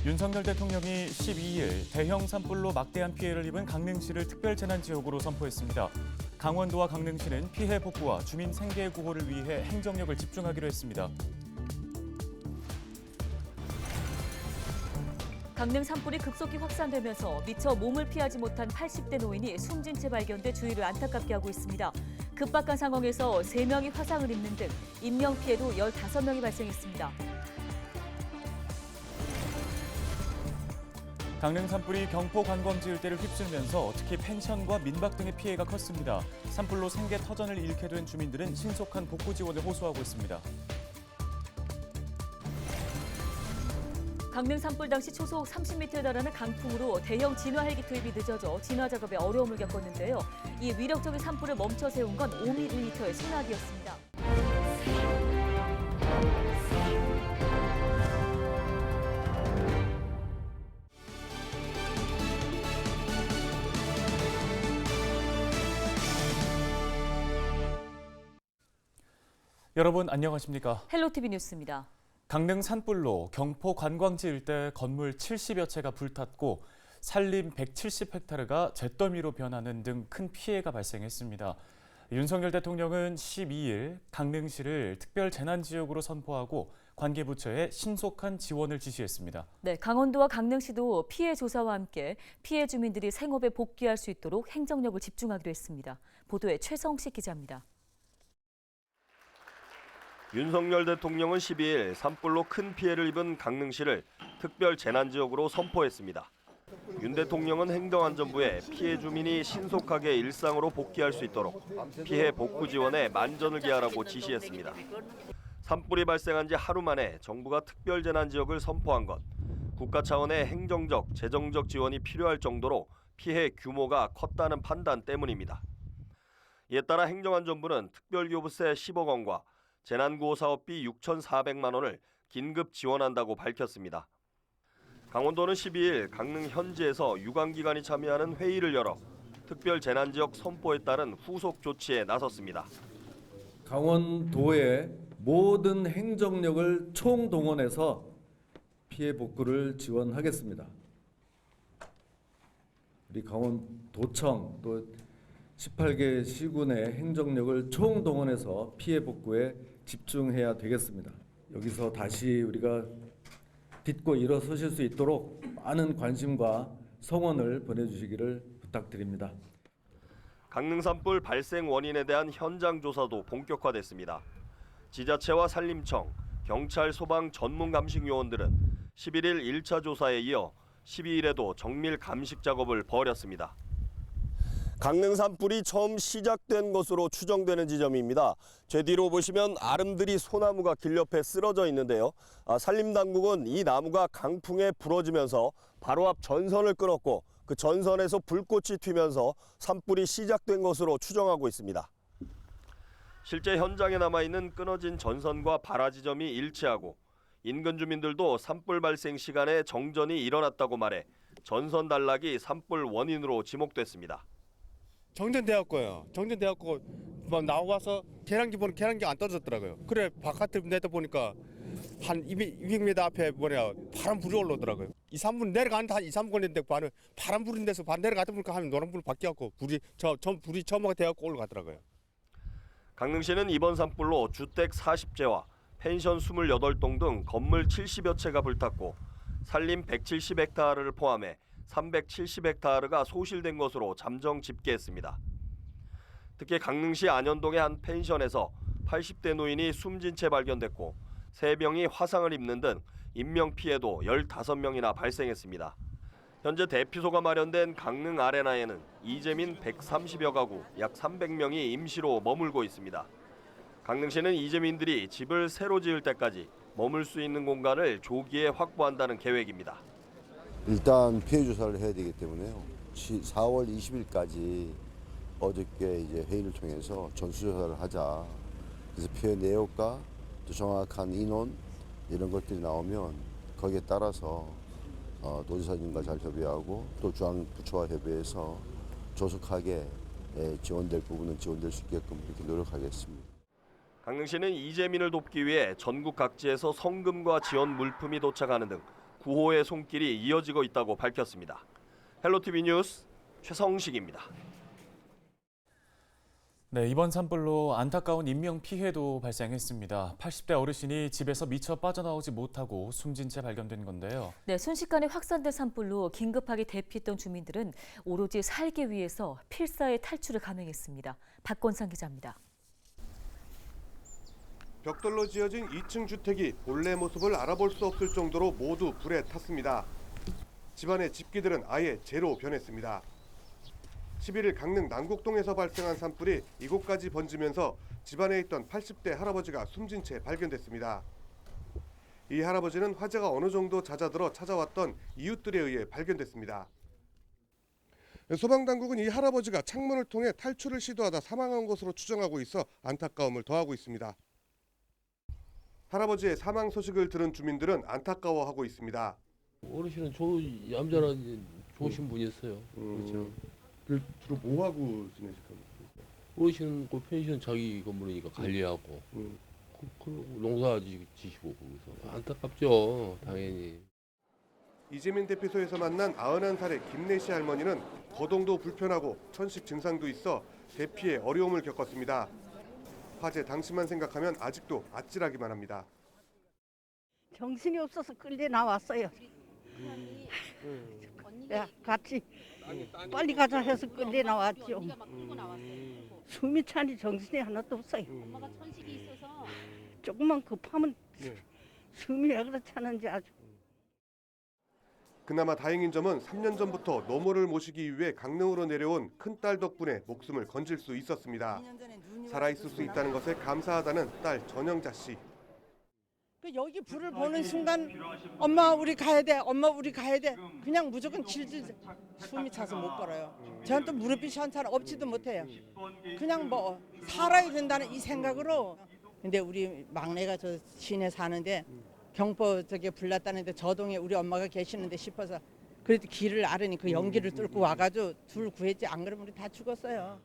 윤석열 대통령이 12일 대형 산불로 막대한 피해를 입은 강릉시를 특별재난지역으로 선포했습니다. 강원도와 강릉시는 피해 복구와 주민 생계 구호를 위해 행정력을 집중하기로 했습니다. 강릉 산불이 급속히 확산되면서 미처 몸을 피하지 못한 80대 노인이 숨진 채 발견돼 주위를 안타깝게 하고 있습니다. 급박한 상황에서 3명이 화상을 입는 등 인명피해도 15명이 발생했습니다. 강릉 산불이 경포 관광지 일대를 휩쓸면서 특히 펜션과 민박 등의 피해가 컸습니다. 산불로 생계 터전을 잃게 된 주민들은 신속한 복구 지원을 호소하고 있습니다. 강릉 산불 당시 초속 30m에 달하는 강풍으로 대형 진화 헬기 투입이 늦어져 진화 작업에 어려움을 겪었는데요. 이 위력적인 산불을 멈춰 세운 건 5mm의 소나기였습니다. 여러분 안녕하십니까? 헬로티비 뉴스입니다. 강릉 산불로 경포 관광지 일대 건물 70여 채가 불탔고 산림 170헥타르가 잿더미로 변하는 등 큰 피해가 발생했습니다. 윤석열 대통령은 12일 강릉시를 특별재난지역으로 선포하고 관계부처에 신속한 지원을 지시했습니다. 네, 강원도와 강릉시도 피해 조사와 함께 피해 주민들이 생업에 복귀할 수 있도록 행정력을 집중하기로 했습니다. 보도에 최성식 기자입니다. 윤석열 대통령은 12일 산불로 큰 피해를 입은 강릉시를 특별 재난지역으로 선포했습니다. 윤 대통령은 행정안전부에 피해 주민이 신속하게 일상으로 복귀할 수 있도록 피해 복구 지원에 만전을 기하라고 지시했습니다. 산불이 발생한 지 하루 만에 정부가 특별 재난지역을 선포한 것, 국가 차원의 행정적, 재정적 지원이 필요할 정도로 피해 규모가 컸다는 판단 때문입니다. 이에 따라 행정안전부는 특별교부세 10억 원과 재난구호 사업비 6,400만 원을 긴급 지원한다고 밝혔습니다. 강원도는 12일 강릉 현지에서 유관기관이 참여하는 회의를 열어 특별 재난지역 선포에 따른 후속 조치에 나섰습니다. 강원도의 모든 행정력을 총동원해서 피해 복구를 지원하겠습니다. 우리 강원도청 또 18개 시군의 행정력을 총동원해서 피해 복구에 집중해야 되겠습니다. 여기서 다시 우리가 딛고 일어서실 수 있도록 많은 관심과 성원을 보내주시기를 부탁드립니다. 강릉 산불 발생 원인에 대한 현장 조사도 본격화됐습니다. 지자체와 산림청, 경찰, 소방 전문 감식 요원들은 11일 1차 조사에 이어 12일에도 정밀 감식 작업을 벌였습니다. 강릉 산불이 처음 시작된 것으로 추정되는 지점입니다. 제 뒤로 보시면 아름드리 소나무가 길 옆에 쓰러져 있는데요. 산림당국은 이 나무가 강풍에 부러지면서 바로 앞 전선을 끊었고 그 전선에서 불꽃이 튀면서 산불이 시작된 것으로 추정하고 있습니다. 실제 현장에 남아있는 끊어진 전선과 발화 지점이 일치하고 인근 주민들도 산불 발생 시간에 정전이 일어났다고 말해 전선 단락이 산불 원인으로 지목됐습니다. 정전되었고요. 정전되었고 막 나와서 계량기 보니 계량기 안 떨어졌더라고요. 그래 바깥에 내다 보니까 한 200m 앞에 파란 불이 올라오더라고요. 2, 3분 내려가는데 한 2, 3분 걸렸는데 파란 불인 데서 내려가다 보니까 한 노란 불 바뀌었고 불이 점화가 되었고 올라가더라고요. 강릉시는 이번 산불로 주택 40채와 펜션 28동 등 건물 70여 채가 불탔고 산림 170헥타르를 포함해 370헥타르가 소실된 것으로 잠정 집계했습니다. 특히 강릉시 안현동의 한 펜션에서 80대 노인이 숨진 채 발견됐고 3명이 화상을 입는 등 인명피해도 15명이나 발생했습니다. 현재 대피소가 마련된 강릉 아레나에는 이재민 130여 가구 약 300명이 임시로 머물고 있습니다. 강릉시는 이재민들이 집을 새로 지을 때까지 머물 수 있는 공간을 조기에 확보한다는 계획입니다. 일단 피해 조사를 해야 되기 때문에요. 4월 20일까지 어저께 이제 회의를 통해서 전수조사를 하자. 그래서 피해 내역과 또 정확한 인원 이런 것들이 나오면 거기에 따라서 도지사님과 잘 협의하고 또 중앙부처와 협의해서 조속하게 지원될 부분은 지원될 수 있게끔 이렇게 노력하겠습니다. 강릉시는 이재민을 돕기 위해 전국 각지에서 성금과 지원 물품이 도착하는 등 구호의 손길이 이어지고 있다고 밝혔습니다. 헬로티비 뉴스 최성식입니다. 네, 이번 산불로 안타까운 인명 피해도 발생했습니다. 80대 어르신이 집에서 미처 빠져나오지 못하고 숨진 채 발견된 건데요. 네, 순식간에 확산된 산불로 긴급하게 대피했던 주민들은 오로지 살기 위해서 필사의 탈출을 감행했습니다. 박건상 기자입니다. 벽돌로 지어진 2층 주택이 본래 모습을 알아볼 수 없을 정도로 모두 불에 탔습니다. 집안의 집기들은 아예 재로 변했습니다. 11일 강릉 남곡동에서 발생한 산불이 이곳까지 번지면서 집안에 있던 80대 할아버지가 숨진 채 발견됐습니다. 이 할아버지는 화재가 어느 정도 잦아들어 찾아왔던 이웃들에 의해 발견됐습니다. 소방당국은 이 할아버지가 창문을 통해 탈출을 시도하다 사망한 것으로 추정하고 있어 안타까움을 더하고 있습니다. 할아버지의 사망 소식을 들은 주민들은 안타까워하고 있습니다. 어르신은 얌전한 좋으신 분이었어요. 그렇죠. 주로 뭐 하고 지내실 겁니까? 어르신은 그 펜션 자기 건물이니까 관리하고 그 농사 지시고 거기서 안타깝죠, 당연히. 이재민 대피소에서 만난 91살의 김내시 할머니는 거동도 불편하고 천식 증상도 있어 대피에 어려움을 겪었습니다. 화재 당시만 생각하면 아직도 아찔하기만 합니다. 정신이 없어서 끌려 나왔어요. 야, 같이 빨리 가자 해서 끌려 나왔죠. 숨이 차니 정신이 하나도 없어요. 조금만 급하면 숨이 왜 그렇지 않은지 아주. 그나마 다행인 점은 3년 전부터 노모를 모시기 위해 강릉으로 내려온 큰딸 덕분에 목숨을 건질 수 있었습니다. 살아있을 수 있다는 것에 감사하다는 딸 전영자 씨. 여기 불을 보는 순간 엄마 우리 가야 돼, 엄마 우리 가야 돼. 그냥 무조건 질질 숨이 차서 못 걸어요. 저는 또 무릎이 시원찮아 업지도 못해요. 그냥 뭐 살아야 된다는 이 생각으로. 근데 우리 막내가 저 시내 사는데 경포 저기 불났다는데 저동에 우리 엄마가 계시는데 싶어서 그래도 길을 알으니 그 연기를 뚫고 와가지고 둘 구했지. 안 그러면 우리 다 죽었어요.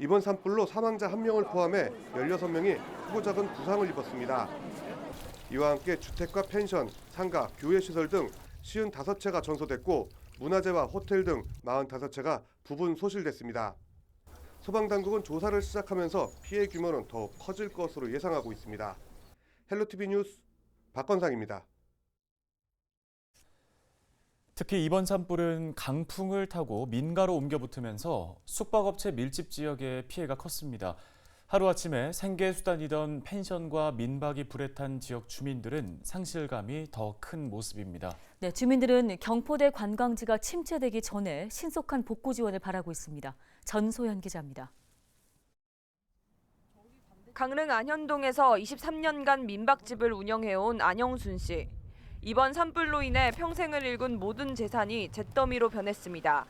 이번 산불로 사망자 1명을 포함해 16명이 크고 작은 부상을 입었습니다. 이와 함께 주택과 펜션, 상가, 교외시설 등 55채가 전소됐고 문화재와 호텔 등 45채가 부분 소실됐습니다. 소방당국은 조사를 시작하면서 피해 규모는 더욱 커질 것으로 예상하고 있습니다. 헬로티비 뉴스 박건상입니다. 특히 이번 산불은 강풍을 타고 민가로 옮겨 붙으면서 숙박업체 밀집 지역에 피해가 컸습니다. 하루아침에 생계수단이던 펜션과 민박이 불에 탄 지역 주민들은 상실감이 더 큰 모습입니다. 네, 주민들은 경포대 관광지가 침체되기 전에 신속한 복구 지원을 바라고 있습니다. 전소연 기자입니다. 강릉 안현동에서 23년간 민박집을 운영해온 안영순 씨. 이번 산불로 인해 평생을 일군 모든 재산이 잿더미로 변했습니다.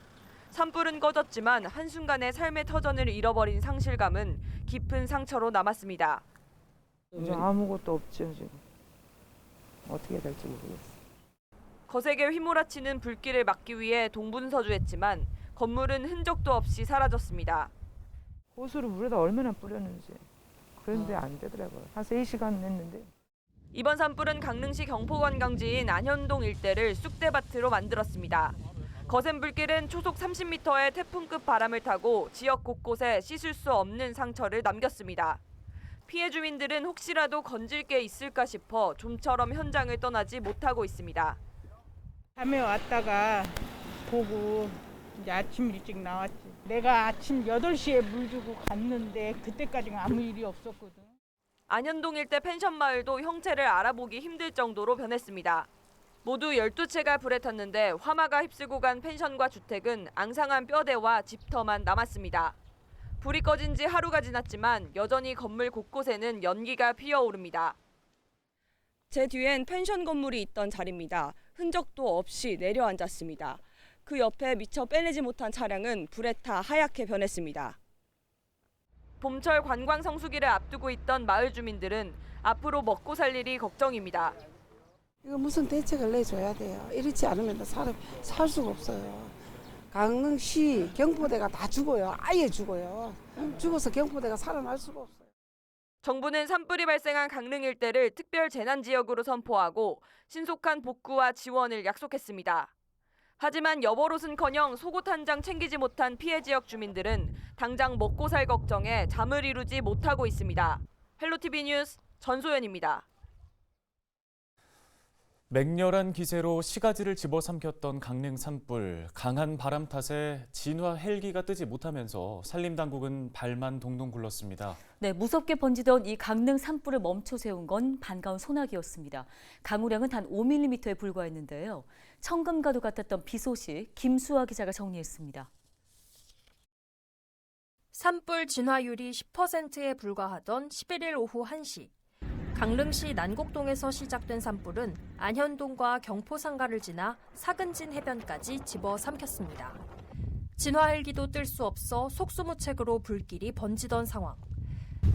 산불은 꺼졌지만 한순간에 삶의 터전을 잃어버린 상실감은 깊은 상처로 남았습니다. 아무것도 없죠, 지금. 어떻게 될지 모르겠어요. 거세게 휘몰아치는 불길을 막기 위해 동분서주했지만 건물은 흔적도 없이 사라졌습니다. 호수를 물에다 얼마나 뿌렸는지. 그런데 안 되더라고요. 한 3시간 했는데. 이번 산불은 강릉시 경포관광지인 안현동 일대를 쑥대밭으로 만들었습니다. 거센 불길은 초속 30m의 태풍급 바람을 타고 지역 곳곳에 씻을 수 없는 상처를 남겼습니다. 피해 주민들은 혹시라도 건질 게 있을까 싶어 좀처럼 현장을 떠나지 못하고 있습니다. 밤에 왔다가 보고 이제 아침 일찍 나왔지. 내가 아침 8시에 물 주고 갔는데 그때까지는 아무 일이 없었거든. 안현동 일대 펜션 마을도 형체를 알아보기 힘들 정도로 변했습니다. 모두 12채가 불에 탔는데 화마가 휩쓸고 간 펜션과 주택은 앙상한 뼈대와 집터만 남았습니다. 불이 꺼진 지 하루가 지났지만 여전히 건물 곳곳에는 연기가 피어오릅니다. 제 뒤엔 펜션 건물이 있던 자리입니다. 흔적도 없이 내려앉았습니다. 그 옆에 미처 빼내지 못한 차량은 불에 타 하얗게 변했습니다. 봄철 관광 성수기를 앞두고 있던 마을 주민들은 앞으로 먹고 살 일이 걱정입니다. 이거 무슨 대책을 내줘야 돼요. 이렇지 않으면 사람 살 수가 없어요. 강릉시 경포대가 다 죽어요. 아예 죽어요. 죽어서 경포대가 살아날 수가 없어요. 정부는 산불이 발생한 강릉 일대를 특별 재난 지역으로 선포하고 신속한 복구와 지원을 약속했습니다. 하지만 여벌옷은커녕 속옷 한 장 챙기지 못한 피해 지역 주민들은 당장 먹고 살 걱정에 잠을 이루지 못하고 있습니다. 헬로티비 뉴스 전소연입니다. 맹렬한 기세로 시가지를 집어삼켰던 강릉 산불, 강한 바람 탓에 진화 헬기가 뜨지 못하면서 산림당국은 발만 동동 굴렀습니다. 네, 무섭게 번지던 이 강릉 산불을 멈춰 세운 건 반가운 소나기였습니다. 강우량은 단 5mm에 불과했는데요. 청금과도 같았던 비 소식 김수아 기자가 정리했습니다. 산불 진화율이 10%에 불과하던 11일 오후 1시. 강릉시 난곡동에서 시작된 산불은 안현동과 경포상가를 지나 사근진 해변까지 집어삼켰습니다. 진화 헬기도 뜰 수 없어 속수무책으로 불길이 번지던 상황.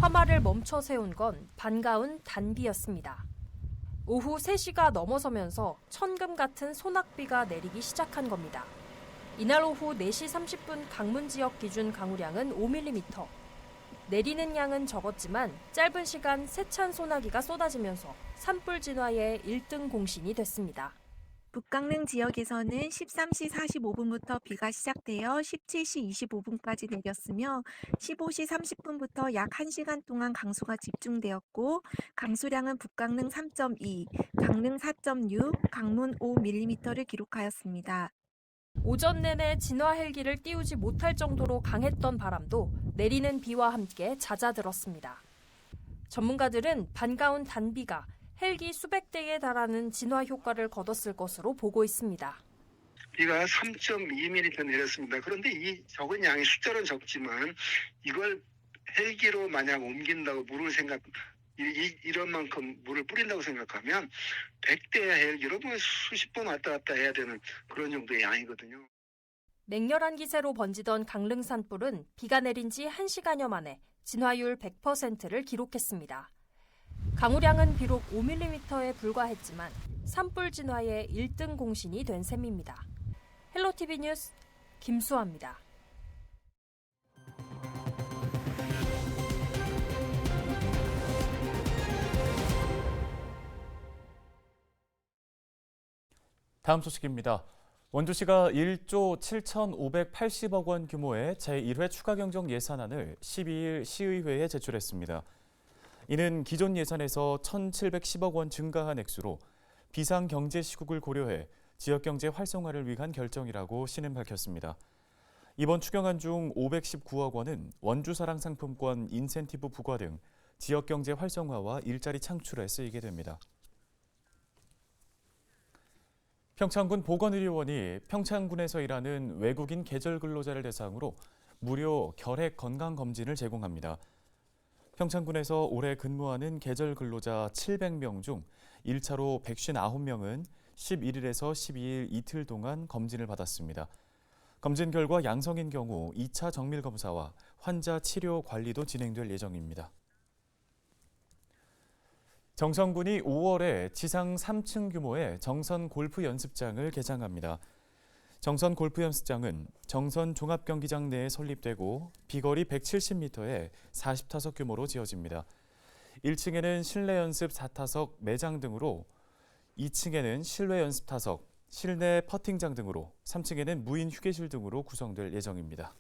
화마를 멈춰 세운 건 반가운 단비였습니다. 오후 3시가 넘어서면서 천금 같은 소낙비가 내리기 시작한 겁니다. 이날 오후 4시 30분 강문 지역 기준 강우량은 5mm. 내리는 양은 적었지만 짧은 시간 세찬 소나기가 쏟아지면서 산불 진화의 1등 공신이 됐습니다. 북강릉 지역에서는 13시 45분부터 비가 시작되어 17시 25분까지 내렸으며 15시 30분부터 약 1시간 동안 강수가 집중되었고 강수량은 북강릉 3.2, 강릉 4.6, 강문 5mm를 기록하였습니다. 오전 내내 진화 헬기를 띄우지 못할 정도로 강했던 바람도 내리는 비와 함께 잦아들었습니다. 전문가들은 반가운 단비가 헬기 수백 대에 달하는 진화 효과를 거뒀을 것으로 보고 있습니다. 비가 3.2mm 내렸습니다. 그런데 이 적은 양이 숫자는 적지만 이걸 헬기로 만약 옮긴다고 이런 만큼 물을 뿌린다고 생각하면 100대의 헬기로 수십 번 왔다 갔다 해야 되는 그런 정도의 양이거든요. 맹렬한 기세로 번지던 강릉 산불은 비가 내린 지 1시간여 만에 진화율 100%를 기록했습니다. 강우량은 비록 5mm에 불과했지만 산불 진화의 1등 공신이 된 셈입니다. 헬로티비 뉴스 김수아입니다. 다음 소식입니다. 원주시가 1조 7,580억 원 규모의 제1회 추가경정 예산안을 12일 시의회에 제출했습니다. 이는 기존 예산에서 1,710억 원 증가한 액수로 비상경제시국을 고려해 지역경제 활성화를 위한 결정이라고 시는 밝혔습니다. 이번 추경안 중 519억 원은 원주사랑상품권 인센티브 부과 등 지역경제 활성화와 일자리 창출에 쓰이게 됩니다. 평창군 보건의료원이 평창군에서 일하는 외국인 계절 근로자를 대상으로 무료 결핵 건강검진을 제공합니다. 평창군에서 올해 근무하는 계절 근로자 700명 중 1차로 159명은 11일에서 12일 이틀 동안 검진을 받았습니다. 검진 결과 양성인 경우 2차 정밀 검사와 환자 치료 관리도 진행될 예정입니다. 정선군이 5월에 지상 3층 규모의 정선 골프 연습장을 개장합니다. 정선 골프 연습장은 정선 종합경기장 내에 설립되고 비거리 170m의 40타석 규모로 지어집니다. 1층에는 실내 연습 4타석 매장 등으로 2층에는 실외 연습 타석, 실내 퍼팅장 등으로 3층에는 무인 휴게실 등으로 구성될 예정입니다.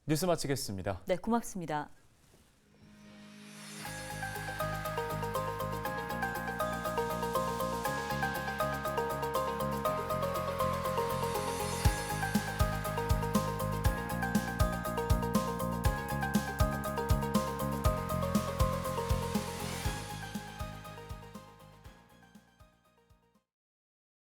뉴스 마치겠습니다. 네, 고맙습니다.